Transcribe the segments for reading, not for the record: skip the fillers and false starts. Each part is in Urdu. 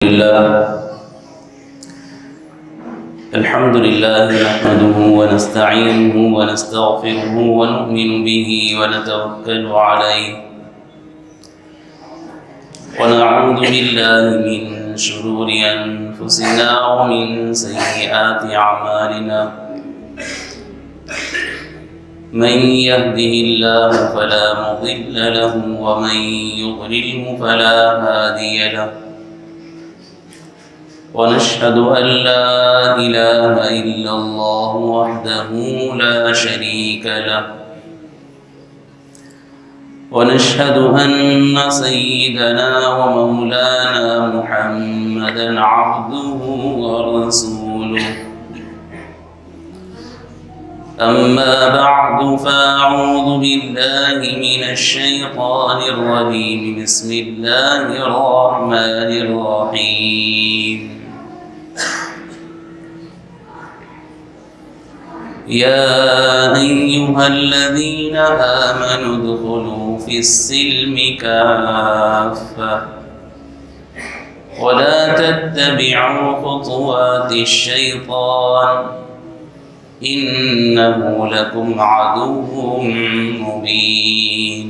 الحمد لله نحمده ونستعينه ونستغفره ونؤمن به ونتوكل عليه ونعوذ بالله من شرور أنفسنا ومن سيئات أعمالنا من يهده الله فلا مضل له ومن يضلله فلا هادي له ونشهد أن لا إله إلا الله وحده لا شريك له ونشهد أن سيدنا ومولانا محمدا عبده ورسوله أما بعد فأعوذ بالله من الشيطان الرجيم بسم الله الرحمن الرحيم يا أيها الذين آمنوا ادخلوا في السلم كافة ولا تتبعوا خطوات الشيطان إنه لكم عدو مبين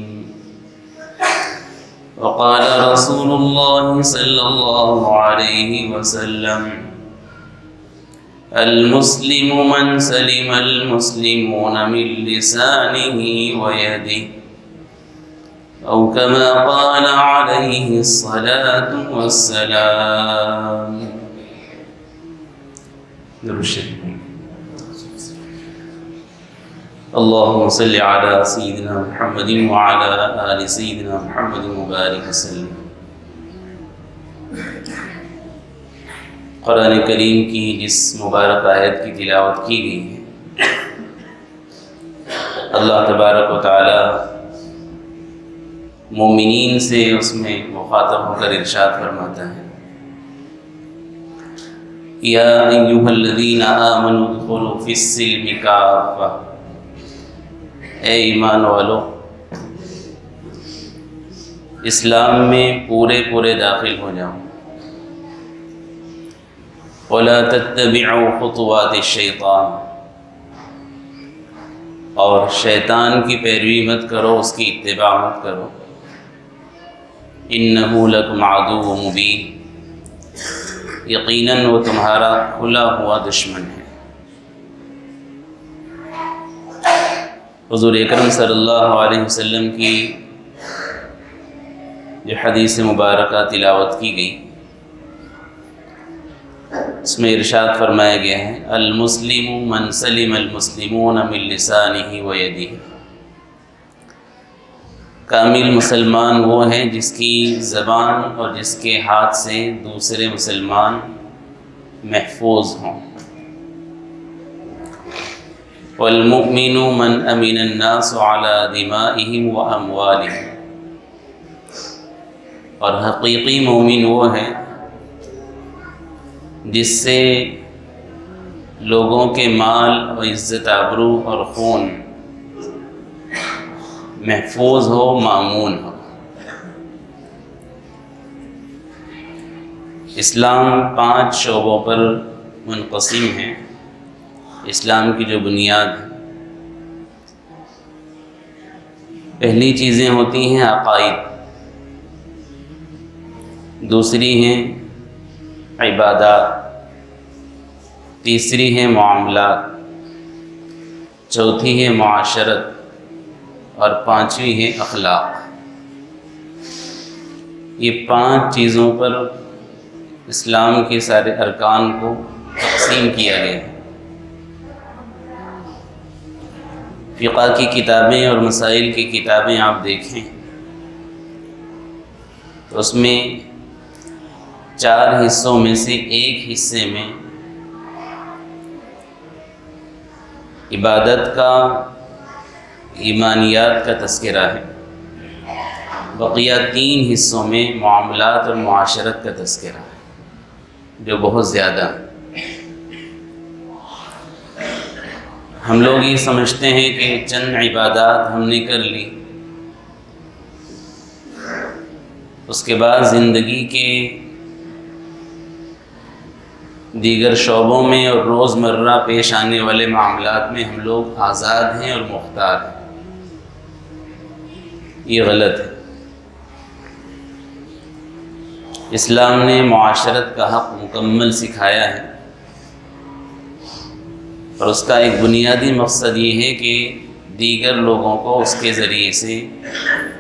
وقال رسول الله صلى الله عليه وسلم المسلم من سلم المسلمون من لسانه ويده أو كما قال عليه الصلاة والسلام. اللهم صل على سيدنا محمد وعلى آل سيدنا محمد وبارك وسلم. قرآن کریم کی جس مبارک آیت کی تلاوت کی گئی ہے، اللہ تبارک و تعالی مومنین سے اس میں مخاطب ہو کر ارشاد فرماتا ہے، یا ایھا الذین آمنوا ادخلوا فی السلم کافۃ، اے ایمان والو اسلام میں پورے داخل ہو جاؤ، وَلَا تَتَّبِعُوا خُطُوَاتِ الشَّيْطَانِ، اور شیطان کی پیروی مت کرو، اس کی اتباع مت کرو، إِنَّهُ لَكُمْ عَدُوٌّ مُبِينٌ، یقیناً وہ تمہارا کھلا ہوا دشمن ہے۔ حضور اکرم صلی اللہ علیہ وسلم کی جو حدیث مبارکہ تلاوت کی گئی، اس میں ارشاد فرمایا گیا ہے، المسلم من سلم المسلمون من لسانہ و یدہ، کامل مسلمان وہ ہیں جس کی زبان اور جس کے ہاتھ سے دوسرے مسلمان محفوظ ہوں۔ والمؤمن من امن الناس على دمائهم و اموالهم، اور حقیقی مومن وہ ہے جس سے لوگوں کے مال و عزت آبرو اور خون محفوظ ہو، مامون ہو۔ اسلام 5 شعبوں پر منقسم ہے، اسلام کی جو بنیاد ہے۔ پہلی چیزیں ہوتی ہیں عقائد، دوسری ہیں عبادات، تیسری ہے معاملات، چوتھی ہے معاشرت، اور 5ویں ہے اخلاق۔ یہ 5 چیزوں پر اسلام کے سارے ارکان کو تقسیم کیا گیا ہے۔ فقہ کی کتابیں اور مسائل کی کتابیں آپ دیکھیں تو اس میں 4 حصوں میں سے ایک حصے میں عبادت کا، ایمانیات کا تذکرہ ہے، بقیہ 3 حصوں میں معاملات اور معاشرت کا تذکرہ ہے، جو بہت زیادہ ہے۔ ہم لوگ یہ سمجھتے ہیں کہ چند عبادات ہم نے کر لی، اس کے بعد زندگی کے دیگر شعبوں میں اور روزمرہ پیش آنے والے معاملات میں ہم لوگ آزاد ہیں اور مختار ہیں، یہ غلط ہے۔ اسلام نے معاشرت کا حق مکمل سکھایا ہے، اور اس کا ایک بنیادی مقصد یہ ہے کہ دیگر لوگوں کو اس کے ذریعے سے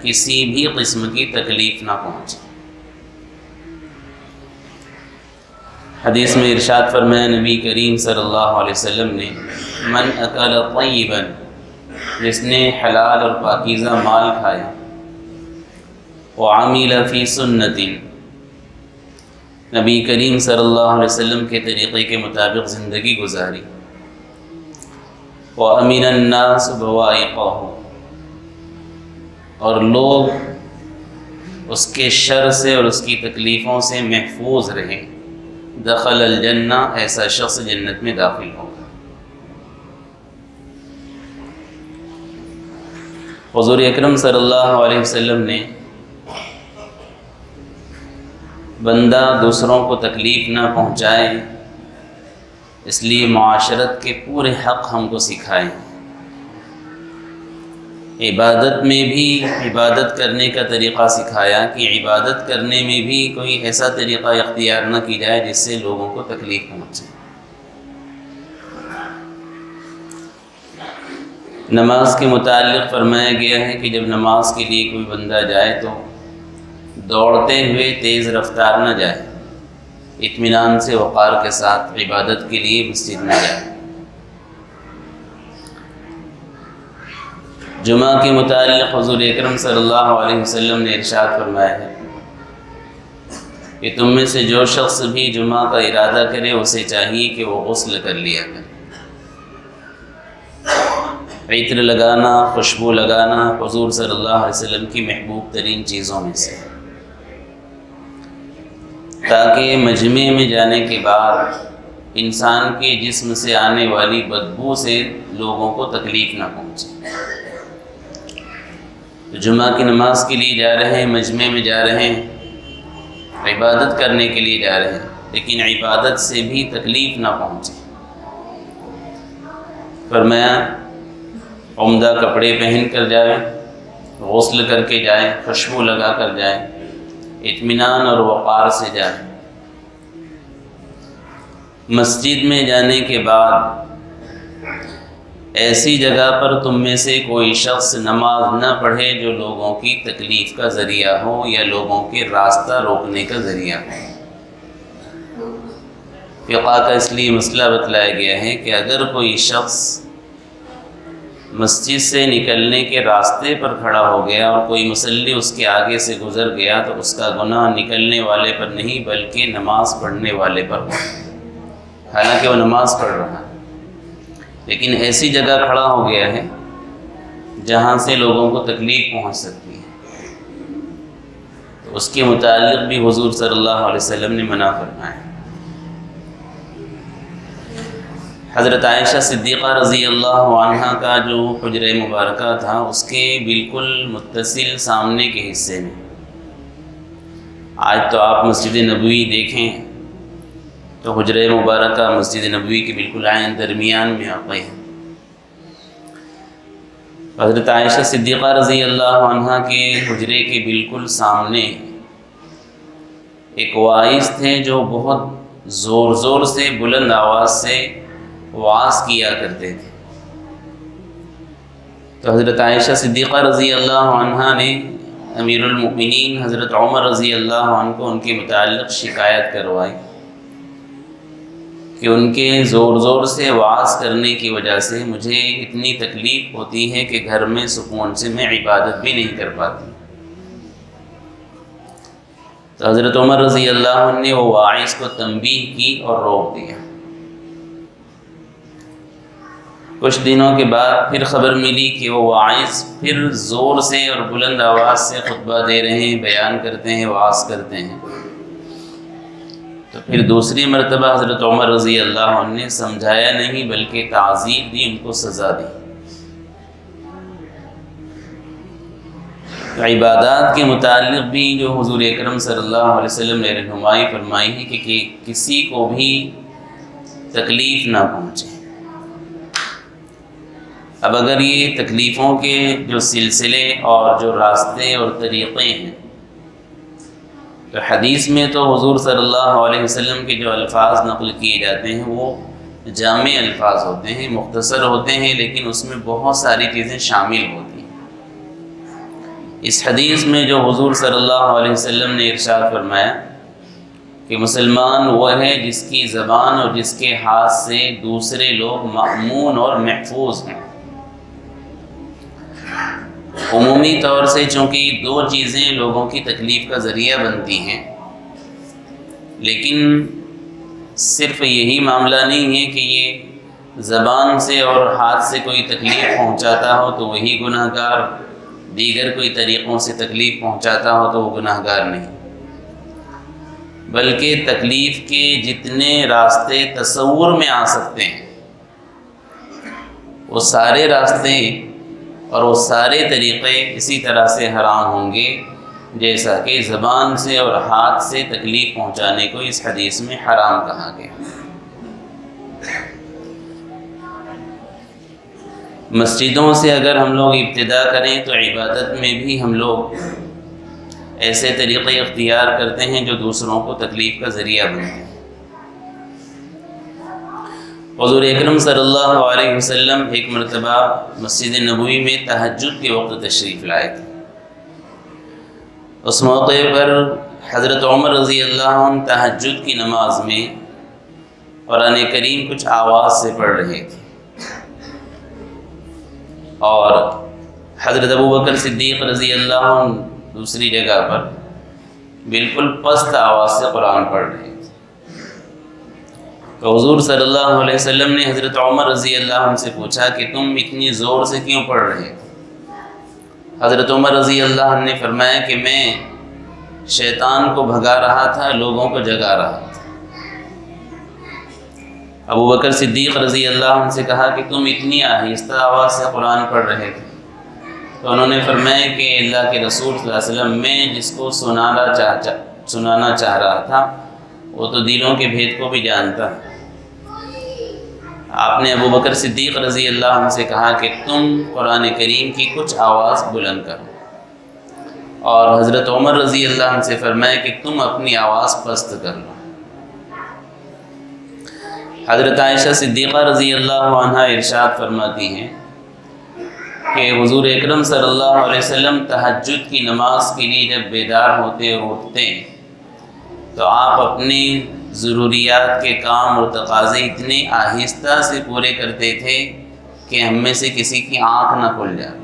کسی بھی قسم کی تکلیف نہ پہنچے۔ حدیث میں ارشاد فرمایا نبی کریم صلی اللہ علیہ وسلم نے، من اکل طیبا، جس نے حلال اور پاکیزہ مال کھایا، وعمل فی سنت، نبی کریم صلی اللہ علیہ وسلم کے طریقے کے مطابق زندگی گزاری، وَأَمِنَ النَّاسُ بَوَائِقَهُ، اور لوگ اس کے شر سے اور اس کی تکلیفوں سے محفوظ رہیں، دخل الجنہ، ایسا شخص جنت میں داخل ہوگا۔ حضور اکرم صلی اللہ علیہ وسلم نے بندہ دوسروں کو تکلیف نہ پہنچائے، اس لیے معاشرت کے پورے حق ہم کو سکھائے ہیں۔ عبادت میں بھی عبادت کرنے کا طریقہ سکھایا کہ عبادت کرنے میں بھی کوئی ایسا طریقہ اختیار نہ کی جائے جس سے لوگوں کو تکلیف پہنچے۔ نماز کے متعلق فرمایا گیا ہے کہ جب نماز کے لیے کوئی بندہ جائے تو دوڑتے ہوئے تیز رفتار نہ جائے، اطمینان سے وقار کے ساتھ عبادت کے لیے مسجد میں جائے۔ جمعہ کے متعلق حضور اکرم صلی اللہ علیہ وسلم نے ارشاد فرمایا ہے کہ تم میں سے جو شخص بھی جمعہ کا ارادہ کرے اسے چاہیے کہ وہ غسل کر لیا کرے۔ عطر لگانا، خوشبو لگانا حضور صلی اللہ علیہ وسلم کی محبوب ترین چیزوں میں سے، تاکہ مجمع میں جانے کے بعد انسان کے جسم سے آنے والی بدبو سے لوگوں کو تکلیف نہ پہنچے۔ تو جمعہ کی نماز کے لیے جا رہے ہیں، مجمع میں جا رہے ہیں، عبادت کرنے کے لیے جا رہے ہیں، لیکن عبادت سے بھی تکلیف نہ پہنچے۔ فرمایا عمدہ کپڑے پہن کر جائیں، غسل کر کے جائیں، خوشبو لگا کر جائیں، اطمینان اور وقار سے جائیں۔ مسجد میں جانے کے بعد ایسی جگہ پر تم میں سے کوئی شخص نماز نہ پڑھے جو لوگوں کی تکلیف کا ذریعہ ہو یا لوگوں کے راستہ روکنے کا ذریعہ ہو۔ فقہ کا اس لیے مسئلہ بتلایا گیا ہے کہ اگر کوئی شخص مسجد سے نکلنے کے راستے پر کھڑا ہو گیا اور کوئی مصلی اس کے آگے سے گزر گیا تو اس کا گناہ نکلنے والے پر نہیں بلکہ نماز پڑھنے والے پر ہو، حالانکہ وہ نماز پڑھ رہا ہے، لیکن ایسی جگہ کھڑا ہو گیا ہے جہاں سے لوگوں کو تکلیف پہنچ سکتی ہے، تو اس کے متعلق بھی حضور صلی اللہ علیہ وسلم نے منع فرمایا۔ حضرت عائشہ صدیقہ رضی اللہ عنہا کا جو حجرہ مبارکہ تھا اس کے بالکل متصل سامنے کے حصے میں، آج تو آپ مسجد نبوی دیکھیں تو حجرہ مبارکہ مسجد نبوی کے بالکل عین درمیان میں واقع ہے۔ حضرت عائشہ صدیقہ رضی اللہ عنہا کے حجرے کے بالکل سامنے ایک واعظ تھے جو بہت زور زور سے بلند آواز سے وعظ کیا کرتے تھے۔ تو حضرت عائشہ صدیقہ رضی اللہ عنہا نے امیر المؤمنین حضرت عمر رضی اللہ عنہ کو ان کے متعلق شکایت کروائی کہ ان کے زور زور سے وعظ کرنے کی وجہ سے مجھے اتنی تکلیف ہوتی ہے کہ گھر میں سکون سے میں عبادت بھی نہیں کر پاتی۔ تو حضرت عمر رضی اللہ عنہ نے وہ واعظ کو تنبیہ کی اور روک دیا۔ کچھ دنوں کے بعد پھر خبر ملی کہ وہ واعظ پھر زور سے اور بلند آواز سے خطبہ دے رہے ہیں، بیان کرتے ہیں، وعظ کرتے ہیں۔ تو پھر دوسری مرتبہ حضرت عمر رضی اللہ عنہ نے سمجھایا نہیں بلکہ تعزیر دی، ان کو سزا دی۔ عبادات کے متعلق بھی جو حضور اکرم صلی اللہ علیہ وسلم نے رہنمائی فرمائی ہے کہ کسی کو بھی تکلیف نہ پہنچے۔ اب اگر یہ تکلیفوں کے جو سلسلے اور جو راستے اور طریقے ہیں، تو حدیث میں تو حضور صلی اللہ علیہ وسلم کے جو الفاظ نقل کیے جاتے ہیں وہ جامع الفاظ ہوتے ہیں، مختصر ہوتے ہیں، لیکن اس میں بہت ساری چیزیں شامل ہوتی ہیں۔ اس حدیث میں جو حضور صلی اللہ علیہ وسلم نے ارشاد فرمایا کہ مسلمان وہ ہے جس کی زبان اور جس کے ہاتھ سے دوسرے لوگ مأمون اور محفوظ ہیں۔ عمومی طور سے چونکہ دو چیزیں لوگوں کی تکلیف کا ذریعہ بنتی ہیں، لیکن صرف یہی معاملہ نہیں ہے کہ یہ زبان سے اور ہاتھ سے کوئی تکلیف پہنچاتا ہو تو وہی گناہ گار، دیگر کوئی طریقوں سے تکلیف پہنچاتا ہو تو وہ گناہ گار نہیں، بلکہ تکلیف کے جتنے راستے تصور میں آ سکتے ہیں وہ سارے راستے اور وہ سارے طریقے اسی طرح سے حرام ہوں گے جیسا کہ زبان سے اور ہاتھ سے تکلیف پہنچانے کو اس حدیث میں حرام کہا گیا۔ مسجدوں سے اگر ہم لوگ ابتدا کریں تو عبادت میں بھی ہم لوگ ایسے طریقے اختیار کرتے ہیں جو دوسروں کو تکلیف کا ذریعہ بنتے ہیں۔ حضور اکرم صلی اللہ علیہ وسلم ایک مرتبہ مسجد نبوی میں تہجد کے وقت تشریف لائے تھے۔ اس موقع پر حضرت عمر رضی اللہ عنہ تہجد کی نماز میں قرآن کریم کچھ آواز سے پڑھ رہے تھے، اور حضرت ابوبکر صدیق رضی اللہ عنہ دوسری جگہ پر بالکل پست آواز سے قرآن پڑھ رہے تھے۔ تو حضور صلی اللہ علیہ وسلم نے حضرت عمر رضی اللہ عنہ سے پوچھا کہ تم اتنی زور سے کیوں پڑھ رہے تھے؟ حضرت عمر رضی اللہ عنہ نے فرمایا کہ میں شیطان کو بھگا رہا تھا، لوگوں کو جگا رہا تھا۔ ابوبکر صدیق رضی اللہ عنہ سے کہا کہ تم اتنی آہستہ آواز سے قرآن پڑھ رہے تھے؟ تو انہوں نے فرمایا کہ اللہ کے رسول صلی اللہ علیہ وسلم میں جس کو سنانا چاہ رہا تھا وہ تو دلوں کے بھید کو بھی جانتا ہے۔ آپ نے ابوبکر صدیق رضی اللہ عنہ سے کہا کہ تم قرآن کریم کی کچھ آواز بلند کرو، اور حضرت عمر رضی اللہ عنہ سے فرمایا کہ تم اپنی آواز پست کر لو۔ حضرت عائشہ صدیقہ رضی اللہ عنہا ارشاد فرماتی ہیں کہ حضور اکرم صلی اللہ علیہ وسلم تہجد کی نماز کے لیے جب بیدار ہوتے اور اٹھتے تو آپ اپنی ضروریات کے کام اور تقاضے اتنے آہستہ سے پورے کرتے تھے کہ ہم میں سے کسی کی آنکھ نہ کھل جائے۔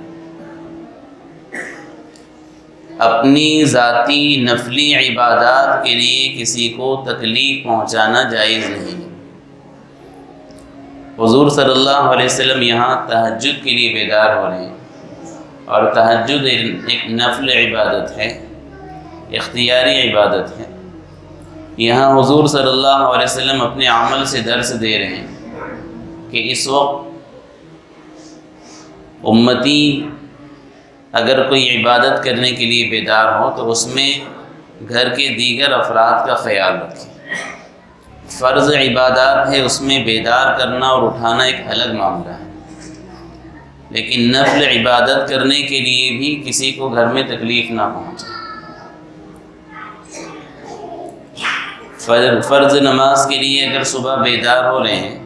اپنی ذاتی نفلی عبادات کے لیے کسی کو تکلیف پہنچانا جائز نہیں۔ حضور صلی اللہ علیہ وسلم یہاں تہجد کے لیے بیدار ہو رہے ہیں، اور تہجد ایک نفل عبادت ہے، اختیاری عبادت ہے۔ یہاں حضور صلی اللہ علیہ وسلم اپنے عمل سے درس دے رہے ہیں کہ اس وقت امتی اگر کوئی عبادت کرنے کے لیے بیدار ہو تو اس میں گھر کے دیگر افراد کا خیال رکھیں۔ فرض عبادات ہے، اس میں بیدار کرنا اور اٹھانا ایک الگ معاملہ ہے، لیکن نفل عبادت کرنے کے لیے بھی کسی کو گھر میں تکلیف نہ پہنچے۔ فرض نماز کے لیے اگر صبح بیدار ہو رہے ہیں،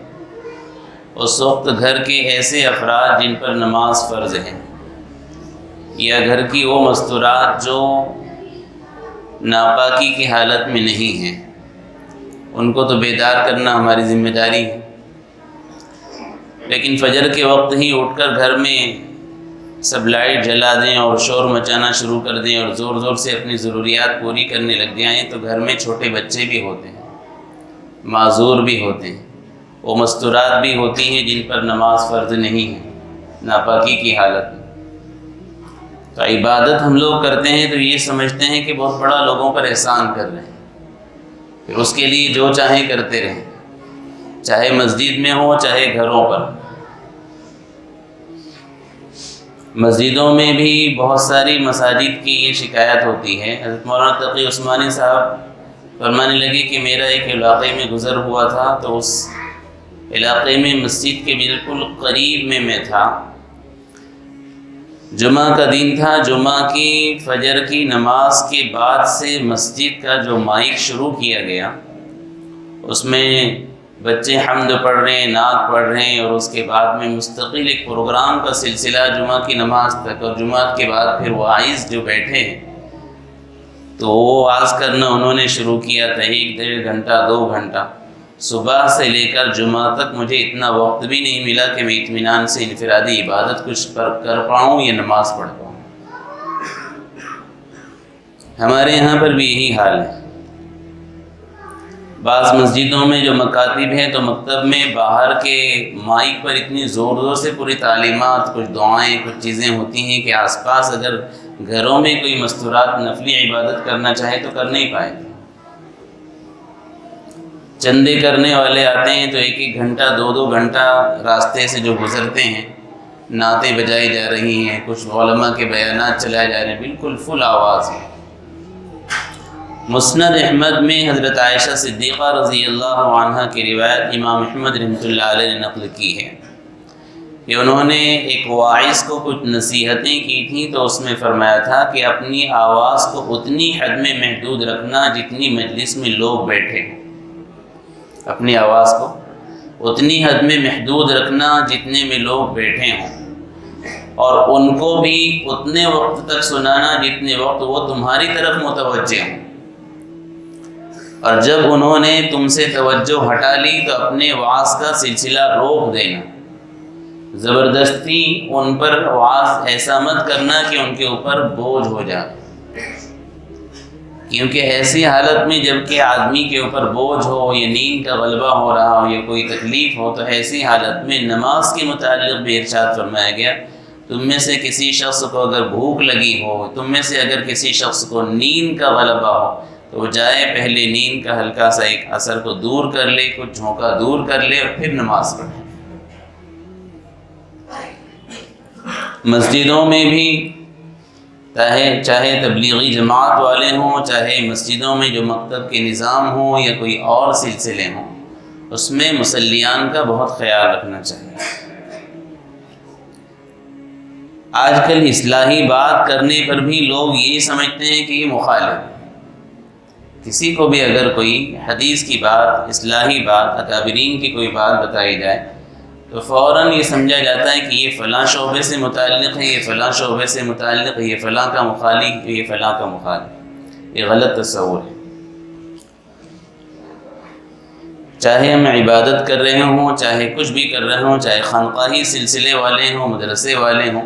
اس وقت گھر کے ایسے افراد جن پر نماز فرض ہے، یا گھر کی وہ مستورات جو ناپاکی کی حالت میں نہیں ہیں، ان کو تو بیدار کرنا ہماری ذمہ داری ہے۔ لیکن فجر کے وقت ہی اٹھ کر گھر میں سب لائٹ جلا دیں اور شور مچانا شروع کر دیں اور زور زور سے اپنی ضروریات پوری کرنے لگ جائیں، تو گھر میں چھوٹے بچے بھی ہوتے ہیں، معذور بھی ہوتے ہیں، وہ مستورات بھی ہوتی ہیں جن پر نماز فرض نہیں ہے ناپاکی کی حالت میں۔ تو عبادت ہم لوگ کرتے ہیں تو یہ سمجھتے ہیں کہ بہت بڑا لوگوں پر احسان کر رہے ہیں، پھر اس کے لیے جو چاہیں کرتے رہیں، چاہے مسجد میں ہو چاہے گھروں پر۔ مسجدوں میں بھی بہت ساری مساجد کی یہ شکایت ہوتی ہے۔ حضرت مولانا تقی عثمانی صاحب فرمانے لگے کہ میرا ایک علاقے میں گزر ہوا تھا تو اس علاقے میں مسجد کے بالکل قریب میں تھا۔ جمعہ کا دن تھا، جمعہ کی فجر کی نماز کے بعد سے مسجد کا جو مائک شروع کیا گیا، اس میں بچے حمد پڑھ رہے ہیں، نعت پڑھ رہے ہیں، اور اس کے بعد میں مستقل ایک پروگرام کا سلسلہ جمعہ کی نماز تک، اور جمعہ کے بعد پھر واعظ جو بیٹھے ہیں تو وہ واعظ کرنا انہوں نے شروع کیا تھا 1-1.5 گھنٹہ 2 گھنٹہ، صبح سے لے کر جمعہ تک مجھے اتنا وقت بھی نہیں ملا کہ میں اطمینان سے انفرادی عبادت کچھ کر پاؤں یا نماز پڑھ پاؤں۔ ہمارے یہاں پر بھی یہی حال ہے۔ بعض مسجدوں میں جو مکاتب ہیں تو مکتب میں باہر کے مائک پر اتنی زور سے پوری تعلیمات، کچھ دعائیں، کچھ چیزیں ہوتی ہیں کہ آس پاس اگر گھروں میں کوئی مستورات نفلی عبادت کرنا چاہے تو کر نہیں پائے گا۔ چندے کرنے والے آتے ہیں تو 1-1 گھنٹہ 2-2 گھنٹہ راستے سے جو گزرتے ہیں، نعتیں بجائی جا رہی ہیں، کچھ علماء کے بیانات چلائے جا رہے ہیں، بالکل فل آواز ہے۔ مسند احمد میں حضرت عائشہ صدیقہ رضی اللہ عنہا کی روایت امام احمد رحمۃ اللہ علیہ نے نقل کی ہے کہ انہوں نے ایک واعظ کو کچھ نصیحتیں کی تھیں تو اس میں فرمایا تھا کہ اپنی آواز کو اتنی حد میں محدود رکھنا جتنی مجلس میں لوگ بیٹھے ہیں، اپنی آواز کو اتنی حد میں محدود رکھنا جتنے میں لوگ بیٹھے ہوں، اور ان کو بھی اتنے وقت تک سنانا جتنے وقت وہ تمہاری طرف متوجہ ہوں، اور جب انہوں نے تم سے توجہ ہٹا لی تو اپنے وعظ کا سلسلہ روک دینا، زبردستی ان پر وعظ ایسا مت کرنا کہ ان کے اوپر بوجھ ہو جائے، کیونکہ ایسی حالت میں جب کہ آدمی کے اوپر بوجھ ہو یا نیند کا غلبہ ہو رہا ہو یا کوئی تکلیف ہو تو ایسی حالت میں نماز کے متعلق بھی ارشاد فرمایا گیا، تم میں سے کسی شخص کو اگر بھوک لگی ہو، تم میں سے اگر کسی شخص کو نیند کا غلبہ ہو تو وہ جائے پہلے نیند کا ہلکا سا ایک اثر کو دور کر لے، کچھ جھونکا دور کر لے اور پھر نماز پڑھے۔ مسجدوں میں بھی چاہے تبلیغی جماعت والے ہوں، چاہے مسجدوں میں جو مکتب کے نظام ہوں یا کوئی اور سلسلے ہوں، اس میں مصلیان کا بہت خیال رکھنا چاہیے۔ آج کل اصلاحی بات کرنے پر بھی لوگ یہ سمجھتے ہیں کہ یہ مخالف ہے۔ کسی کو بھی اگر کوئی حدیث کی بات، اصلاحی بات، اکابرین کی کوئی بات بتائی جائے تو فوراً یہ سمجھا جاتا ہے کہ یہ فلاں شعبے سے متعلق ہے، یہ فلاں شعبے سے متعلق ہے، یہ فلاں کا مخالف، یہ فلاں کا مخالف۔ یہ غلط تصور ہے۔ چاہے ہم عبادت کر رہے ہوں، چاہے کچھ بھی کر رہے ہوں، چاہے خانقاہی سلسلے والے ہوں، مدرسے والے ہوں،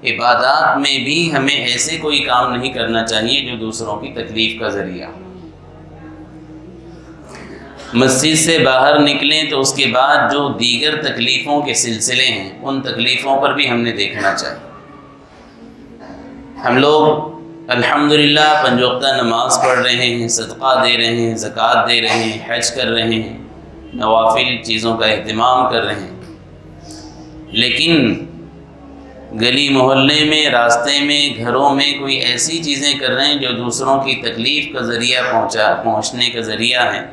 عبادات میں بھی ہمیں ایسے کوئی کام نہیں کرنا چاہیے جو دوسروں کی تکلیف کا ذریعہ ہو۔ مسجد سے باہر نکلیں تو اس کے بعد جو دیگر تکلیفوں کے سلسلے ہیں ان تکلیفوں پر بھی ہم نے دیکھنا چاہیے۔ ہم لوگ الحمدللہ 5 وقتہ نماز پڑھ رہے ہیں، صدقہ دے رہے ہیں، زکوٰۃ دے رہے ہیں، حج کر رہے ہیں، نوافل چیزوں کا اہتمام کر رہے ہیں، لیکن گلی محلے میں، راستے میں، گھروں میں کوئی ایسی چیزیں کر رہے ہیں جو دوسروں کی تکلیف کا ذریعہ پہنچنے کا ذریعہ ہیں،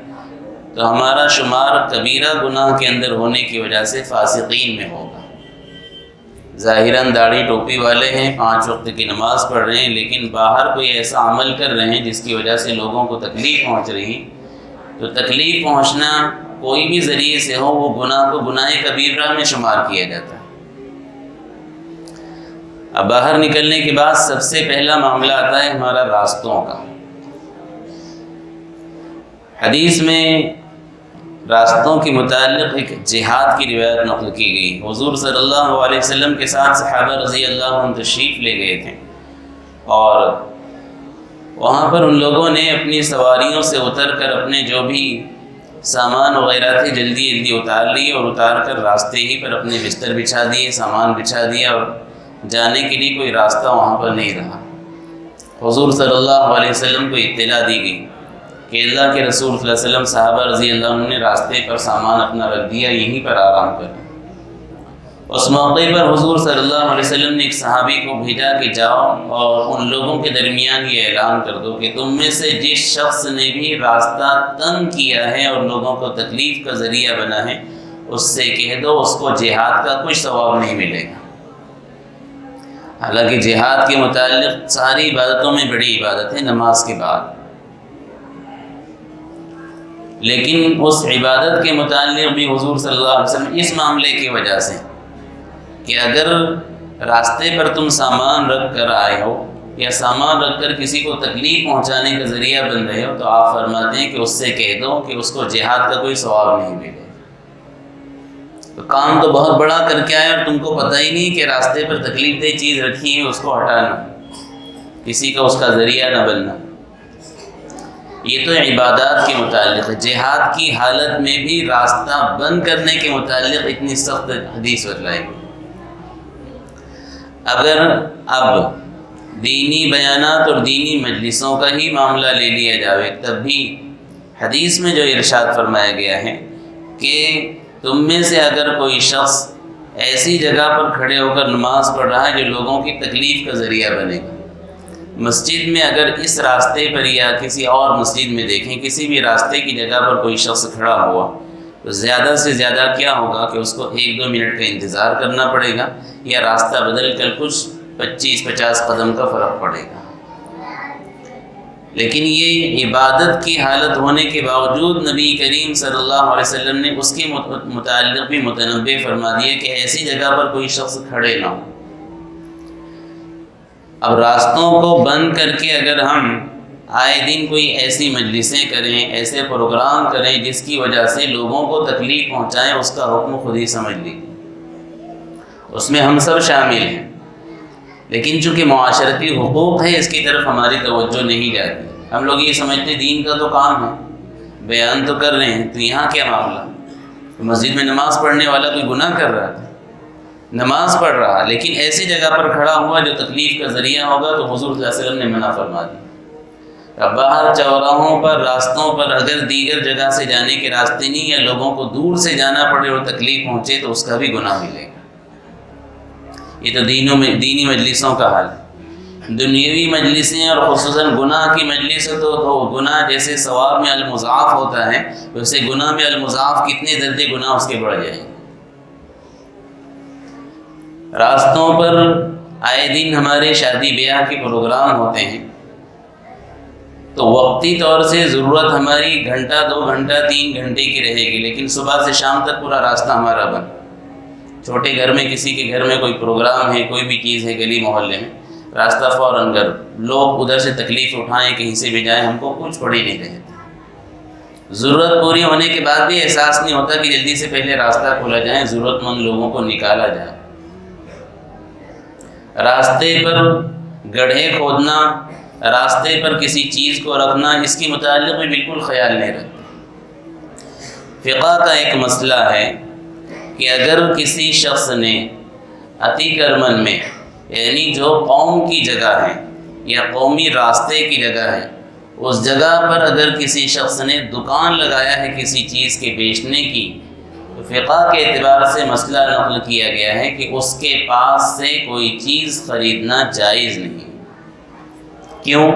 تو ہمارا شمار کبیرہ گناہ کے اندر ہونے کی وجہ سے فاسقین میں ہوگا۔ ظاہراً داڑھی ٹوپی والے ہیں، 5 وقت کی نماز پڑھ رہے ہیں، لیکن باہر کوئی ایسا عمل کر رہے ہیں جس کی وجہ سے لوگوں کو تکلیف پہنچ رہی ہے، تو تکلیف پہنچنا کوئی بھی ذریعے سے ہو وہ گناہ کو گناہ کبیرہ میں شمار کیا جاتا ہے۔ اب باہر نکلنے کے بعد سب سے پہلا معاملہ آتا ہے ہمارا راستوں کا۔ حدیث میں راستوں کے متعلق ایک جہاد کی روایت نقل کی گئی۔ حضور صلی اللہ علیہ وسلم کے ساتھ صحابہ رضی اللہ عنہ تشریف لے گئے تھے، اور وہاں پر ان لوگوں نے اپنی سواریوں سے اتر کر اپنے جو بھی سامان وغیرہ تھے جلدی جلدی اتار لیے، اور اتار کر راستے ہی پر اپنے بستر بچھا دیے، سامان بچھا دیا، اور جانے کے لیے کوئی راستہ وہاں پر نہیں رہا۔ حضور صلی اللہ علیہ وسلم کو اطلاع دی گئی کہ اللہ کے رسول صلی اللہ علیہ وسلم، صحابہ رضی اللہ عنہ نے راستے پر سامان اپنا رکھ دیا، یہیں پر آرام کریں۔ اس موقع پر حضور صلی اللہ علیہ وسلم نے ایک صحابی کو بھیجا کہ جاؤ اور ان لوگوں کے درمیان یہ اعلان کر دو کہ تم میں سے جس شخص نے بھی راستہ تنگ کیا ہے اور لوگوں کو تکلیف کا ذریعہ بنا ہے، اس سے کہہ دو اس کو جہاد کا کچھ ثواب نہیں ملے گا۔ حالانکہ جہاد کے متعلق ساری عبادتوں میں بڑی عبادت ہے نماز کے بعد، لیکن اس عبادت کے متعلق بھی حضور صلی اللہ علیہ وسلم اس معاملے کی وجہ سے کہ اگر راستے پر تم سامان رکھ کر آئے ہو یا سامان رکھ کر کسی کو تکلیف پہنچانے کا ذریعہ بن رہے ہو، تو آپ فرماتے ہیں کہ اس سے کہہ دو کہ اس کو جہاد کا کوئی ثواب نہیں ملے۔ تو کام تو بہت بڑا کر کے آئے اور تم کو پتہ ہی نہیں کہ راستے پر تکلیف دہ چیز رکھی ہے، اس کو ہٹانا، کسی کا اس کا ذریعہ نہ بننا۔ یہ تو عبادات کے متعلق ہے۔ جہاد کی حالت میں بھی راستہ بند کرنے کے متعلق اتنی سخت حدیث بتلائی گئی۔ اگر اب دینی بیانات اور دینی مجلسوں کا ہی معاملہ لے لیا جاوے، تب بھی حدیث میں جو ارشاد فرمایا گیا ہے کہ تم میں سے اگر کوئی شخص ایسی جگہ پر کھڑے ہو کر نماز پڑھ رہا ہے جو لوگوں کی تکلیف کا ذریعہ بنے گا، مسجد میں اگر اس راستے پر یا کسی اور مسجد میں دیکھیں کسی بھی راستے کی جگہ پر کوئی شخص کھڑا ہوا، تو زیادہ سے زیادہ کیا ہوگا کہ اس کو 1-2 منٹ کا انتظار کرنا پڑے گا، یا راستہ بدل کر کچھ 25-50 قدم کا فرق پڑے گا۔ لیکن یہ عبادت کی حالت ہونے کے باوجود نبی کریم صلی اللہ علیہ وسلم نے اس کے متعلق بھی متنبہ فرما دیا کہ ایسی جگہ پر کوئی شخص کھڑے نہ ہو۔ اب راستوں کو بند کر کے اگر ہم آئے دن کوئی ایسی مجلسیں کریں، ایسے پروگرام کریں جس کی وجہ سے لوگوں کو تکلیف پہنچائیں، اس کا حکم خود ہی سمجھ لیجیے، اس میں ہم سب شامل ہیں، لیکن چونکہ معاشرتی حقوق ہے اس کی طرف ہماری توجہ نہیں جاتی۔ ہم لوگ یہ سمجھتے دین کا تو کام ہے، بیان تو کر رہے ہیں، تو یہاں کیا معاملہ؟ مسجد میں نماز پڑھنے والا کوئی گناہ کر رہا تھا، نماز پڑھ رہا، لیکن ایسی جگہ پر کھڑا ہوا جو تکلیف کا ذریعہ ہوگا، تو حضور صلی اللہ علیہ وسلم نے منع فرما دیا۔ باہر چوراہوں پر، راستوں پر اگر دیگر جگہ سے جانے کے راستے نہیں یا لوگوں کو دور سے جانا پڑے اور تکلیف پہنچے تو اس کا بھی گناہ ملے گا۔ یہ تو دینی مجلسوں کا حال ہے۔ دنیاوی مجلسیں اور خصوصاً گناہ کی مجلس تو گناہ جیسے ثواب میں المضاعف ہوتا ہے، ویسے گناہ میں المضاعف کتنے درجے گناہ اس کے بڑھ جائیں گے۔ راستوں پر آئے دن ہمارے شادی بیاہ کے پروگرام ہوتے ہیں، تو وقتی طور سے ضرورت ہماری گھنٹہ 2 گھنٹہ 3 گھنٹے کی رہے گی، لیکن صبح سے شام تک پورا راستہ ہمارا بند۔ چھوٹے گھر میں کسی کے گھر میں کوئی پروگرام ہے، کوئی بھی چیز ہے گلی محلے میں، راستہ فوراً گر، لوگ ادھر سے تکلیف اٹھائیں کہیں سے بھی جائیں، ہم کو کچھ پڑی نہیں رہتی۔ ضرورت پوری ہونے کے بعد بھی احساس نہیں ہوتا کہ جلدی سے پہلے راستہ کھولا جائے، ضرورت مند لوگوں کو نکالا جائے۔ راستے پر گڑھے کھودنا، راستے پر کسی چیز کو رکھنا، اس کے متعلق بھی بالکل خیال نہیں رکھتے۔ فقہ کا ایک مسئلہ ہے کہ اگر کسی شخص نے اتی کرمن میں، یعنی جو قوم کی جگہ ہے یا قومی راستے کی جگہ ہے، اس جگہ پر اگر کسی شخص نے دکان لگایا ہے کسی چیز کے بیچنے کی، تو فقہ کے اعتبار سے مسئلہ نقل کیا گیا ہے کہ اس کے پاس سے کوئی چیز خریدنا جائز نہیں۔ کیوں؟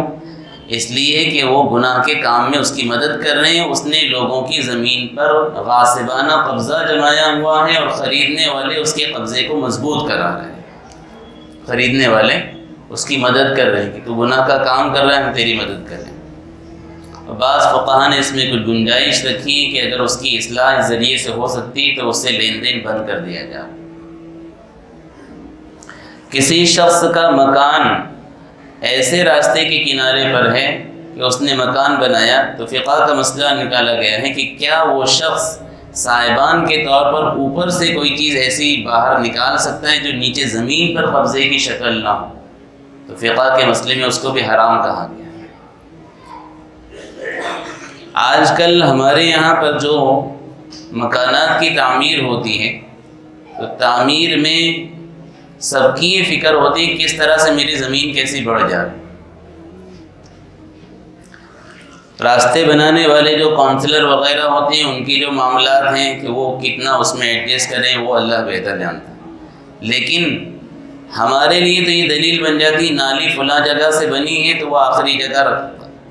اس لیے کہ وہ گناہ کے کام میں اس کی مدد کر رہے ہیں، اس نے لوگوں کی زمین پر غاصبانہ قبضہ جمایا ہوا ہے اور خریدنے والے اس کے قبضے کو مضبوط کرا رہے ہیں۔ خریدنے والے اس کی مدد کر رہے ہیں کہ تو گناہ کا کام کر رہا ہے، ہم تیری مدد کر رہے ہیں۔ اور بعض فقہاء نے اس میں کچھ گنجائش رکھی ہے کہ اگر اس کی اصلاح اس ذریعے سے ہو سکتی تو اس سے لین دین بند کر دیا جائے۔ کسی شخص کا مکان ایسے راستے کے کنارے پر ہے کہ اس نے مکان بنایا، تو فقہ کا مسئلہ نکالا گیا ہے کہ کیا وہ شخص سائبان کے طور پر اوپر سے کوئی چیز ایسی باہر نکال سکتا ہے جو نیچے زمین پر قبضے کی شکل نہ ہو؟ تو فقہ کے مسئلے میں اس کو بھی حرام کہا گیا ہے۔ آج کل ہمارے یہاں پر جو مکانات کی تعمیر ہوتی ہے، تو تعمیر میں سب کی یہ فکر ہوتی ہے کس طرح سے میری زمین کیسی بڑھ جائے۔ راستے بنانے والے جو کونسلر وغیرہ ہوتے ہیں، ان کی جو معاملات ہیں کہ وہ کتنا اس میں ایڈجسٹ کریں، وہ اللہ بہتر جانتا ہے۔ لیکن ہمارے لیے تو یہ دلیل بن جاتی، نالی فلاں جگہ سے بنی ہے تو وہ آخری جگہ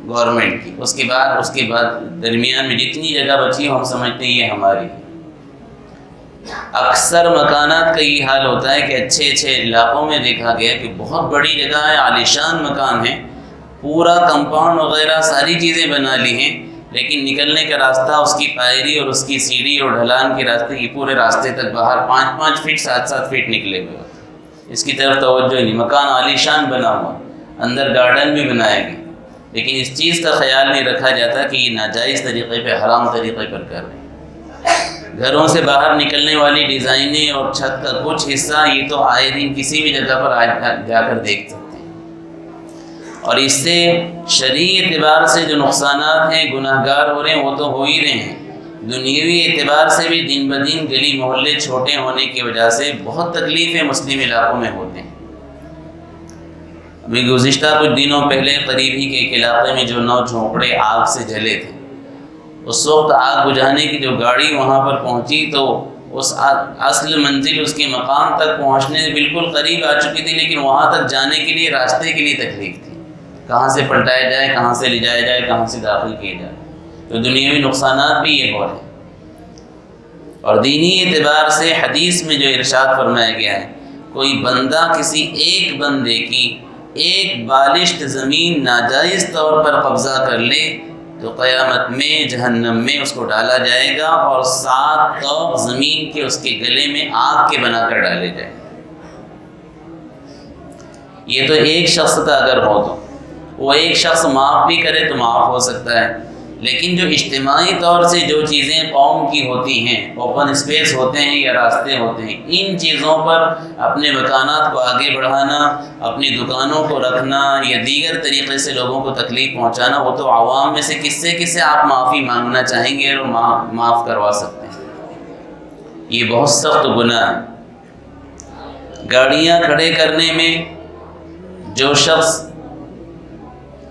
گورنمنٹ کی، اس کے بعد درمیان میں جتنی جگہ بچی ہو ہم سمجھتے ہیں یہ ہماری۔ اکثر مکانات کا یہ حال ہوتا ہے کہ اچھے اچھے علاقوں میں دیکھا گیا کہ بہت بڑی جگہ ہے، عالیشان مکان ہے، پورا کمپاؤنڈ وغیرہ ساری چیزیں بنا لی ہیں، لیکن نکلنے کا راستہ، اس کی پائری اور اس کی سیڑھی اور ڈھلان کے راستے، یہ پورے راستے تک باہر 5-5 فٹ 7-7 فٹ نکلے ہوئے ہوتے ہیں۔ اس کی طرف توجہ نہیں، مکان عالیشان بنا ہوا، اندر گارڈن بھی بنایا گیا، لیکن اس چیز کا خیال نہیں رکھا جاتا کہ یہ ناجائز طریقے پہ، حرام طریقے پر کر رہے ہیں۔ گھروں سے باہر نکلنے والی ڈیزائنیں اور چھت کا کچھ حصہ، یہ تو آئے دن کسی بھی جگہ پر جا کر دیکھ سکتے ہیں، اور اس سے شرعی اعتبار سے جو نقصانات ہیں، گناہ گار ہو رہے ہیں، وہ تو ہو ہی رہے ہیں، دنیاوی اعتبار سے بھی دن بدن گلی محلے چھوٹے ہونے کی وجہ سے بہت تکلیفیں مسلم علاقوں میں ہوتے ہیں۔ ابھی گزشتہ کچھ دنوں پہلے قریب ہی کے ایک علاقے میں جو 9 جھونپڑے آگ سے جلے تھے، اس وقت آگ بجھانے کی جو گاڑی وہاں پر پہنچی تو اس اصل منزل، اس کے مقام تک پہنچنے سے بالکل قریب آ چکی تھی، لیکن وہاں تک جانے کے لیے، راستے کے لیے تکلیف تھی، کہاں سے پلٹایا جائے، کہاں سے لے جایا جائے، کہاں سے داخل کیا جائے۔ تو دنیاوی نقصانات بھی یہ ہو رہے ہیں، اور دینی اعتبار سے حدیث میں جو ارشاد فرمایا گیا ہے، کوئی بندہ کسی ایک بندے کی ایک بالشت زمین ناجائز طور پر قبضہ کر لے تو قیامت میں جہنم میں اس کو ڈالا جائے گا، اور 7 طوق زمین کے اس کے گلے میں آگ کے بنا کر ڈالے جائے گا۔ یہ تو ایک شخص کا اگر ہو تو وہ ایک شخص معاف بھی کرے تو معاف ہو سکتا ہے، لیکن جو اجتماعی طور سے جو چیزیں قوم کی ہوتی ہیں، اوپن اسپیس ہوتے ہیں یا راستے ہوتے ہیں، ان چیزوں پر اپنے مکانات کو آگے بڑھانا، اپنی دکانوں کو رکھنا یا دیگر طریقے سے لوگوں کو تکلیف پہنچانا، وہ تو عوام میں سے کس سے آپ معافی مانگنا چاہیں گے اور معاف کروا سکتے ہیں۔ یہ بہت سخت گناہ ہے۔ گاڑیاں کھڑے کرنے میں جو شخص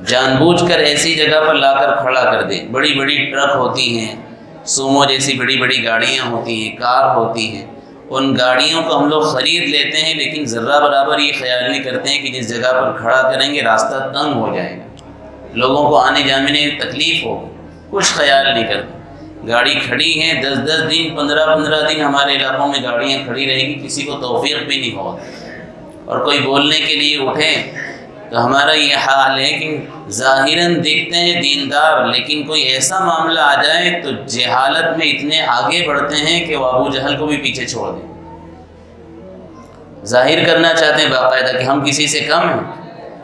جان بوجھ کر ایسی جگہ پر لا کر کھڑا کر دے، بڑی بڑی ٹرک ہوتی ہیں، سومو جیسی بڑی بڑی گاڑیاں ہوتی ہیں، کار ہوتی ہیں، ان گاڑیوں کو ہم لوگ خرید لیتے ہیں، لیکن ذرہ برابر یہ خیال نہیں کرتے ہیں کہ جس جگہ پر کھڑا کریں گے راستہ تنگ ہو جائے گا، لوگوں کو آنے جانے میں تکلیف ہوگی، کچھ خیال نہیں کرتے۔ گاڑی کھڑی ہیں 10-10 دن 15-15 دن ہمارے علاقوں میں گاڑیاں کھڑی رہیں گی، کسی کو توفیق بھی نہیں ہوگی، اور کوئی بولنے کے لیے اٹھے تو ہمارا یہ حال ہے کہ ظاہراً دیکھتے ہیں دیندار، لیکن کوئی ایسا معاملہ آ جائے تو جہالت میں اتنے آگے بڑھتے ہیں کہ وہ ابو جہل کو بھی پیچھے چھوڑ دیں، ظاہر کرنا چاہتے ہیں باقاعدہ کہ ہم کسی سے کم ہیں،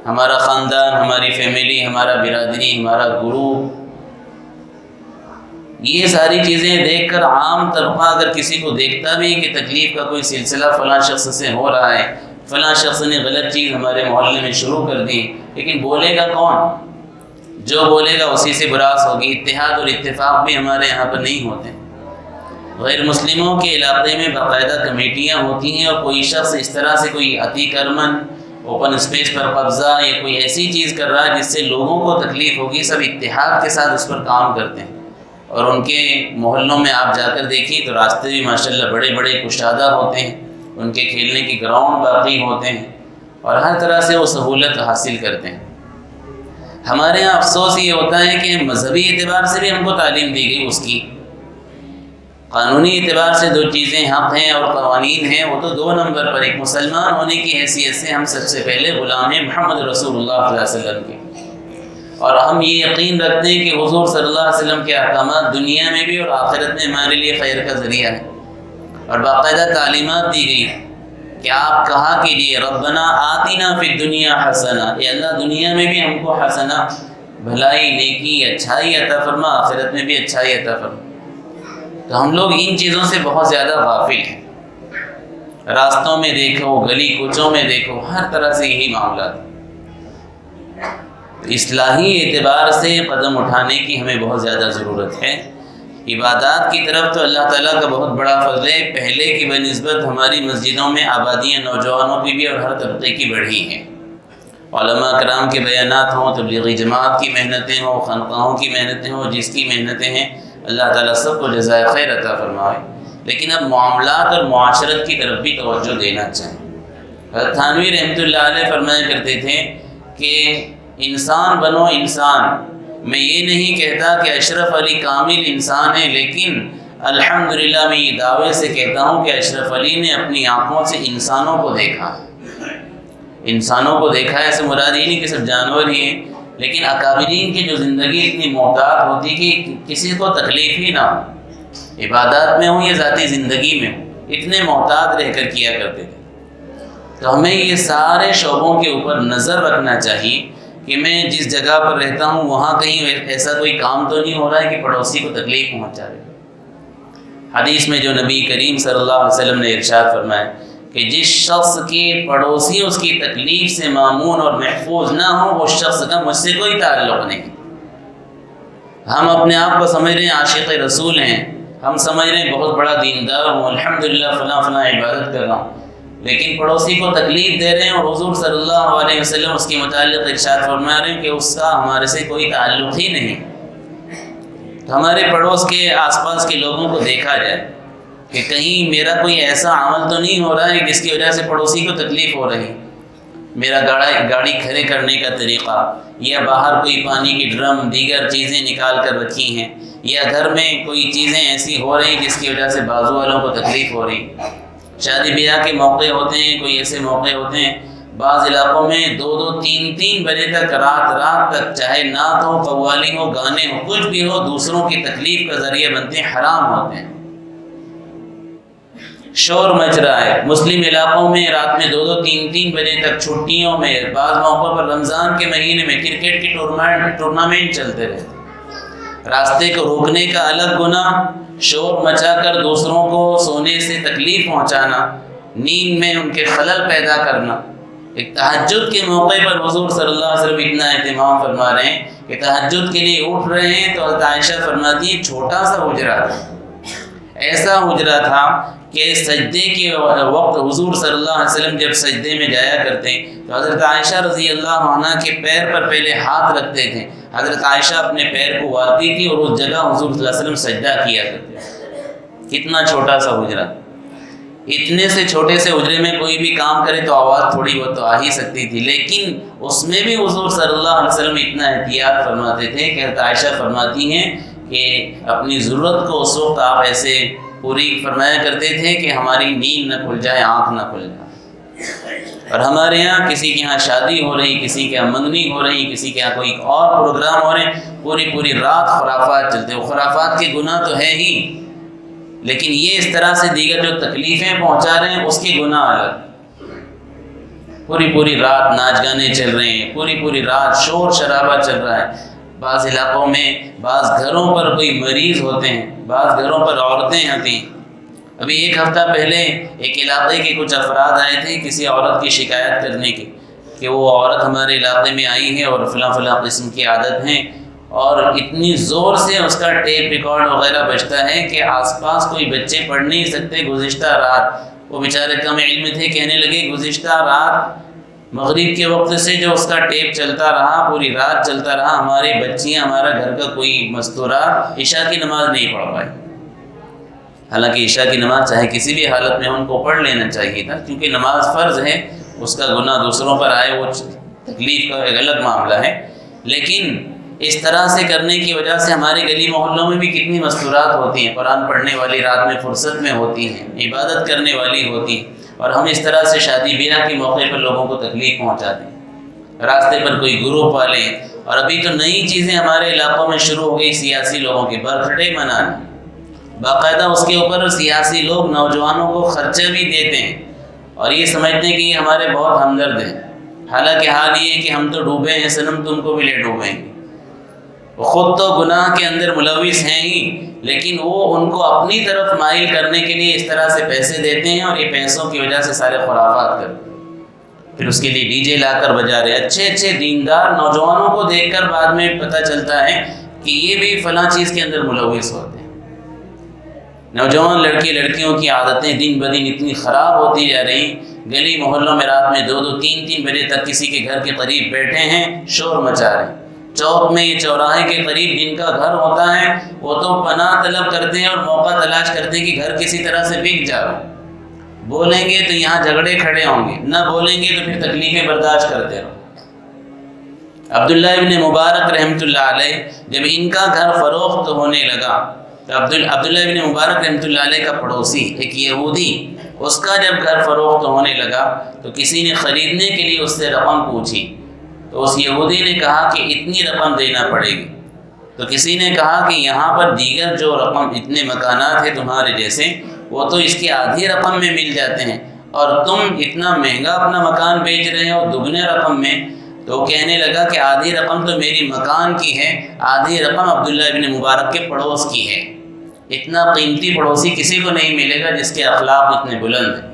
ہمارا خاندان، ہماری فیملی، ہمارا برادری، ہمارا گروپ۔ یہ ساری چیزیں دیکھ کر عام طبقہ اگر کسی کو دیکھتا بھی کہ تکلیف کا کوئی سلسلہ فلاں شخص سے ہو رہا ہے، فلاں شخص نے غلط چیز ہمارے محلے میں شروع کر دی، لیکن بولے گا کون؟ جو بولے گا اسی سے براس ہوگی۔ اتحاد اور اتفاق بھی ہمارے یہاں پر نہیں ہوتے۔ غیر مسلموں کے علاقے میں باقاعدہ کمیٹیاں ہوتی ہیں، اور کوئی شخص اس طرح سے کوئی عتی کرمن اوپن اسپیس پر قبضہ یا کوئی ایسی چیز کر رہا ہے جس سے لوگوں کو تکلیف ہوگی، سب اتحاد کے ساتھ اس پر کام کرتے ہیں، اور ان کے محلوں میں آپ جا کر دیکھیے تو راستے بھی ماشاءاللہ بڑے بڑے کشادہ ہوتے ہیں، ان کے کھیلنے کے گراؤنڈ باقی ہوتے ہیں، اور ہر طرح سے وہ سہولت حاصل کرتے ہیں۔ ہمارے یہاں افسوس یہ ہوتا ہے کہ مذہبی اعتبار سے بھی ہم کو تعلیم دی گئی، اس کی قانونی اعتبار سے جو چیزیں حق ہیں اور قوانین ہیں وہ تو 2 نمبر پر۔ ایک مسلمان ہونے کی حیثیت سے ہم سب سے پہلے غلام ہیں محمد رسول اللہ صلی اللہ علیہ وسلم کے، اور ہم یہ یقین رکھتے ہیں کہ حضور صلی اللہ علیہ وسلم کے احکامات دنیا میں بھی اور آخرت میں ہمارے لیے خیر کا ذریعہ ہے، اور باقاعدہ تعلیمات دی گئی کہ آپ کہا کیجیے ربنا آتنا فی الدنیا حسنہ، اے اللہ دنیا میں بھی ہم کو حسنہ، بھلائی، نیکی، اچھائی عطا فرما، آخرت میں بھی اچھائی عطا فرما۔ تو ہم لوگ ان چیزوں سے بہت زیادہ غافل ہیں۔ راستوں میں دیکھو، گلی کوچوں میں دیکھو، ہر طرح سے یہی معاملات۔ اصلاحی اعتبار سے قدم اٹھانے کی ہمیں بہت زیادہ ضرورت ہے۔ عبادات کی طرف تو اللہ تعالیٰ کا بہت بڑا فضل ہے، پہلے کی بنسبت ہماری مسجدوں میں آبادیاں نوجوانوں کی بھی اور ہر طبقے کی بڑھی ہیں۔ علماء کرام کے بیانات ہوں، تبلیغی جماعت کی محنتیں ہوں، خانقاہوں کی محنتیں ہوں، جس کی محنتیں ہیں اللہ تعالیٰ سب کو جزائے خیر عطا فرمائے، لیکن اب معاملات اور معاشرت کی طرف بھی توجہ دینا چاہیں۔ حضرت تھانوی رحمۃ اللہ علیہ فرمایا کرتے تھے کہ انسان بنو انسان، میں یہ نہیں کہتا کہ اشرف علی کامل انسان ہے، لیکن الحمدللہ میں یہ دعوے سے کہتا ہوں کہ اشرف علی نے اپنی آنکھوں سے انسانوں کو دیکھا، انسانوں کو دیکھا ہے، ایسے مراد یہ نہیں کہ صرف جانور ہی ہیں، لیکن اکابرین کی جو زندگی اتنی محتاط ہوتی کہ کسی کو تکلیف ہی نہ ہو، عبادات میں ہوں یا ذاتی زندگی میں ہوں، اتنے محتاط رہ کر کیا کرتے تھے۔ تو ہمیں یہ سارے شعبوں کے اوپر نظر رکھنا چاہیے کہ میں جس جگہ پر رہتا ہوں وہاں کہیں ایسا کوئی کام تو نہیں ہو رہا ہے کہ پڑوسی کو تکلیف پہنچا رہے۔ حدیث میں جو نبی کریم صلی اللہ علیہ وسلم نے ارشاد فرمایا کہ جس شخص کے پڑوسی اس کی تکلیف سے مامون اور محفوظ نہ ہو، وہ شخص کا مجھ سے کوئی تعلق نہیں۔ ہم اپنے آپ کو سمجھ رہے ہیں عاشق رسول ہیں، ہم سمجھ رہے ہیں بہت بڑا دیندار ہوں، الحمدللہ فلاں فلاں عبادت کر رہا ہوں، لیکن پڑوسی کو تکلیف دے رہے ہیں، اور حضور صلی اللہ علیہ وسلم اس کے متعلق ارشاد فرما رہے ہیں کہ اس کا ہمارے سے کوئی تعلق ہی نہیں۔ تو ہمارے پڑوس کے آس پاس کے لوگوں کو دیکھا جائے کہ کہیں میرا کوئی ایسا عمل تو نہیں ہو رہا ہے جس کی وجہ سے پڑوسی کو تکلیف ہو رہی، میرا گاڑی کھڑے کرنے کا طریقہ، یا باہر کوئی پانی کی ڈرم دیگر چیزیں نکال کر رکھی ہیں، یا گھر میں کوئی چیزیں ایسی ہو رہی جس کی وجہ سے بازو والوں کو تکلیف ہو رہی۔ شادی بیاہ کے موقع ہوتے ہیں، کوئی ایسے موقع ہوتے ہیں بعض علاقوں میں 2-2 3-3 بجے تک رات تک چاہے نعت ہو، قوالی ہو، گانے ہو، کچھ بھی ہو، دوسروں کی تکلیف کا ذریعہ بنتے ہیں، حرام ہوتے ہیں، شور مچ رہا ہے۔ مسلم علاقوں میں رات میں 2-2 3-3 بجے تک چھٹیوں میں، بعض موقع پر رمضان کے مہینے میں کرکٹ کی ٹورنامنٹ چلتے رہتے، راستے کو روکنے کا الگ گناہ، شور مچا کر دوسروں کو سونے سے تکلیف پہنچانا، نیند میں ان کے خلل پیدا کرنا۔ ایک تہجد کے موقع پر حضور صلی اللہ علیہ وسلم اتنا اہتمام فرما رہے ہیں کہ تہجد کے لیے اٹھ رہے ہیں تو حضرت عائشہ فرماتی ہیں چھوٹا سا حجرہ تھا، ایسا حجرہ تھا کہ سجدے کے وقت حضور صلی اللہ علیہ وسلم جب سجدے میں جایا کرتے تو حضرت عائشہ رضی اللہ عنہ کے پیر پر پہلے ہاتھ رکھتے تھے، حضرت عائشہ اپنے پیر کو والتی تھی اور اس جگہ حضور صلی اللہ علیہ وسلم سجدہ کیا کرتے۔ کتنا چھوٹا سا حجرہ، اتنے سے چھوٹے سے حجرے میں کوئی بھی کام کرے تو آواز تھوڑی بہت تو آ ہی سکتی تھی، لیکن اس میں بھی حضور صلی اللہ علیہ وسلم اتنا احتیاط فرماتے تھے کہ حضرت عائشہ فرماتی ہیں کہ اپنی ضرورت کو اس وقت آپ ایسے پوری فرمایا کرتے تھے کہ ہماری نیند نہ کھل جائے، آنکھ نہ کھل جائے۔ اور ہمارے یہاں کسی کے یہاں شادی ہو رہی، کسی کے یہاں منگنی ہو رہی، کسی کے یہاں کوئی اور پروگرام ہو رہے ہیں، پوری رات خرافات چلتے، وہ خرافات کے گناہ تو ہے ہی، لیکن یہ اس طرح سے دیگر جو تکلیفیں پہنچا رہے ہیں اس کے گناہ الگ۔ پوری رات ناچ گانے چل رہے ہیں، پوری رات شور شرابہ چل رہا ہے، بعض علاقوں میں بعض گھروں پر کوئی مریض ہوتے ہیں، بعض گھروں پر عورتیں ہوتی ہیں۔ ابھی ایک ہفتہ پہلے ایک علاقے کے کچھ افراد آئے تھے کسی عورت کی شکایت کرنے کی کہ وہ عورت ہمارے علاقے میں آئی ہے اور فلاں قسم کی عادت ہیں، اور اتنی زور سے اس کا ٹیپ ریکارڈ وغیرہ بجتا ہے کہ آس پاس کوئی بچے پڑھ نہیں سکتے۔ گزشتہ رات وہ بیچارے کم علم تھے، کہنے لگے گزشتہ رات مغرب کے وقت سے جو اس کا ٹیپ چلتا رہا، پوری رات چلتا رہا، ہماری بچیاں، ہمارا گھر کا کوئی مستورات عشاء کی نماز نہیں پڑھ پائے۔ حالانکہ عشاء کی نماز چاہے کسی بھی حالت میں ان کو پڑھ لینا چاہیے تھا، کیونکہ نماز فرض ہے، اس کا گناہ دوسروں پر آئے وہ تکلیف کا ایک الگ معاملہ ہے، لیکن اس طرح سے کرنے کی وجہ سے ہمارے گلی محلوں میں بھی کتنی مستورات ہوتی ہیں، قرآن پڑھنے والی رات میں فرصت میں ہوتی ہیں، عبادت کرنے والی ہوتی ہیں، اور ہم اس طرح سے شادی بیاہ کے موقع پر لوگوں کو تکلیف پہنچاتے ہیں، راستے پر کوئی گروپ والے۔ اور ابھی تو نئی چیزیں ہمارے علاقوں میں شروع ہو گئی، سیاسی لوگوں کے برتھ ڈے منانا، باقاعدہ اس کے اوپر سیاسی لوگ نوجوانوں کو خرچہ بھی دیتے ہیں اور یہ سمجھتے ہیں کہ یہ ہمارے بہت ہمدرد ہیں، حالانکہ حال یہ ہے کہ ہم تو ڈوبے ہیں صنم، تم کو بھی لے ڈوبیں گے۔ وہ خود تو گناہ کے اندر ملوث ہیں ہی، لیکن وہ ان کو اپنی طرف مائل کرنے کے لیے اس طرح سے پیسے دیتے ہیں، اور یہ پیسوں کی وجہ سے سارے خرافات کرتے ہیں، پھر اس کے لیے ڈی جے لا کر بجا رہے۔ اچھے دیندار نوجوانوں کو دیکھ کر بعد میں پتہ چلتا ہے کہ یہ بھی فلاں چیز کے اندر ملوث ہوتے ہیں۔ نوجوان لڑکے لڑکیوں کی عادتیں دن بدن اتنی خراب ہوتی جا رہی، گلی محلوں میں رات میں 2-2 3-3 بجے تک کسی کے گھر کے قریب بیٹھے ہیں، شور مچا رہے ہیں۔ چوک میں، چوراہے کے قریب جن کا گھر ہوتا ہے وہ تو پناہ طلب کرتے ہیں اور موقع تلاش کرتے ہیں کہ گھر کسی طرح سے بک جائے، بولیں گے تو یہاں جھگڑے کھڑے ہوں گے، نہ بولیں گے تو پھر تکلیفیں برداشت کرتے رہو۔ عبداللہ ابن مبارک رحمۃ اللہ علیہ جب ان کا گھر فروخت ہونے لگا تو عبداللہ ابن مبارک رحمۃ اللہ علیہ کا پڑوسی ایک یہودی، اس کا جب گھر فروخت ہونے لگا تو کسی نے خریدنے کے لیے اس سے رقم پوچھی، تو اس یہودی نے کہا کہ اتنی رقم دینا پڑے گی۔ تو کسی نے کہا کہ یہاں پر دیگر جو رقم اتنے مکانات ہیں تمہارے جیسے، وہ تو اس کی آدھی رقم میں مل جاتے ہیں، اور تم اتنا مہنگا اپنا مکان بیچ رہے ہو دگنے رقم میں۔ تو وہ کہنے لگا کہ آدھی رقم تو میری مکان کی ہے، آدھی رقم عبداللہ ابن مبارک کے پڑوس کی ہے۔ اتنا قیمتی پڑوسی کسی کو نہیں ملے گا جس کے اخلاق اتنے بلند ہیں۔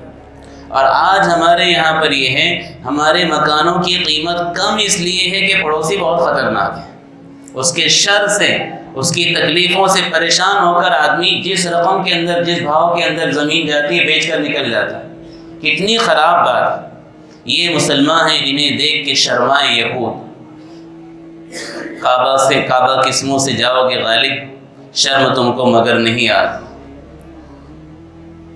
اور آج ہمارے یہاں پر یہ ہے، ہمارے مکانوں کی قیمت کم اس لیے ہے کہ پڑوسی بہت خطرناک ہے۔ اس کے شر سے، اس کی تکلیفوں سے پریشان ہو کر آدمی جس رقم کے اندر، جس بھاؤ کے اندر زمین جاتی ہے بیچ کر نکل جاتا ہے۔ کتنی خراب بات ہے۔ یہ مسلمان ہیں جنہیں دیکھ کے شرمائے یہود۔ کعبہ کے اسموں سے جاؤ گے غالب، شرم تم کو مگر نہیں آتی۔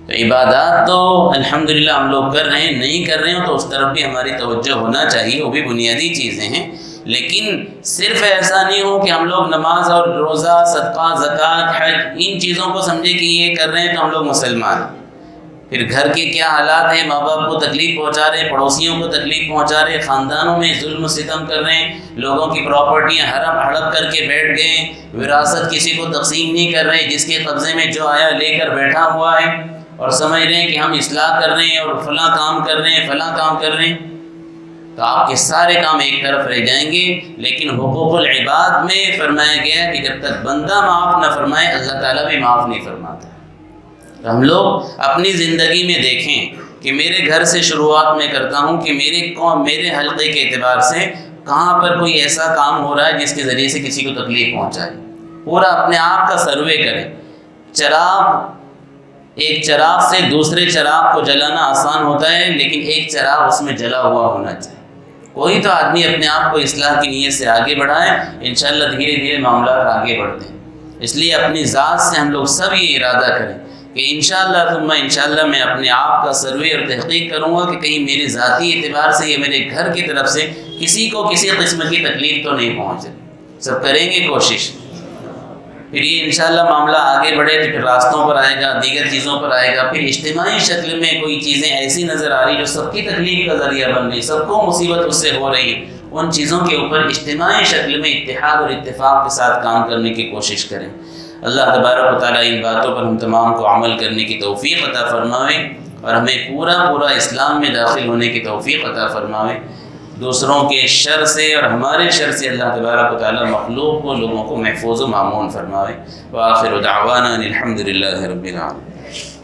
تو عبادات تو الحمدللہ ہم لوگ کر رہے ہیں، نہیں کر رہے ہوں تو اس طرف بھی ہماری توجہ ہونا چاہیے، وہ بھی بنیادی چیزیں ہیں۔ لیکن صرف ایسا نہیں ہو کہ ہم لوگ نماز اور روزہ، صدقہ، زکوٰۃ، حج ان چیزوں کو سمجھے کہ یہ کر رہے ہیں تو ہم لوگ مسلمان ہیں۔ پھر گھر کے کیا حالات ہیں، ماں باپ کو تکلیف پہنچا رہے ہیں، پڑوسیوں کو تکلیف پہنچا رہے ہیں، خاندانوں میں ظلم و ستم کر رہے ہیں، لوگوں کی پراپرٹیاں ہڑپ کر کے بیٹھ گئے ہیں، وراثت کسی کو تقسیم نہیں کر رہے، جس کے قبضے میں جو آیا لے کر بیٹھا ہوا ہے اور سمجھ رہے ہیں کہ ہم اصلاح کر رہے ہیں اور فلاں کام کر رہے ہیں، فلاں کام کر رہے ہیں۔ تو آپ کے سارے کام ایک طرف رہ جائیں گے۔ لیکن حقوق العباد میں فرمایا گیا کہ جب تک بندہ معاف نہ فرمائے اللہ تعالیٰ بھی معاف نہیں فرماتا۔ تو ہم لوگ اپنی زندگی میں دیکھیں کہ میرے گھر سے شروعات میں کرتا ہوں کہ میرے حلقے کے اعتبار سے کہاں پر کوئی ایسا کام ہو رہا ہے جس کے ذریعے سے کسی کو تکلیف پہنچائے۔ پورا اپنے آپ کا سروے کریں۔ ایک چراغ سے دوسرے چراغ کو جلانا آسان ہوتا ہے، لیکن ایک چراغ اس میں جلا ہوا ہونا چاہیے۔ کوئی تو آدمی اپنے آپ کو اصلاح کی نیت سے آگے بڑھائے، انشاءاللہ دھیرے دھیرے معاملات آگے بڑھتے ہیں۔ اس لیے اپنی ذات سے ہم لوگ سب یہ ارادہ کریں کہ انشاءاللہ ثم انشاءاللہ میں اپنے آپ کا سروے اور تحقیق کروں گا کہ کہیں میرے ذاتی اعتبار سے یا میرے گھر کی طرف سے کسی کو کسی قسم کی تکلیف تو نہیں پہنچ رہی۔ سب کریں گے کوشش۔ پھر یہ انشاءاللہ معاملہ آگے بڑھے تو پھر راستوں پر آئے گا، دیگر چیزوں پر آئے گا، پھر اجتماعی شکل میں کوئی چیزیں ایسی نظر آ رہی جو سب کی تکلیف کا ذریعہ بن رہی، سب کو مصیبت اس سے ہو رہی ہے، ان چیزوں کے اوپر اجتماعی شکل میں اتحاد اور اتفاق کے ساتھ کام کرنے کی کوشش کریں۔ اللہ تبارک و تعالیٰ ان باتوں پر ہم تمام کو عمل کرنے کی توفیق عطا فرماوے اور ہمیں پورا اسلام میں داخل ہونے کی توفیق عطا فرماوے۔ دوسروں کے شر سے اور ہمارے شر سے اللہ تبارک و تعالیٰ مخلوق کو، لوگوں کو محفوظ و مامون فرماوے۔ وآخر دعوانا الحمد للہ رب العالمین۔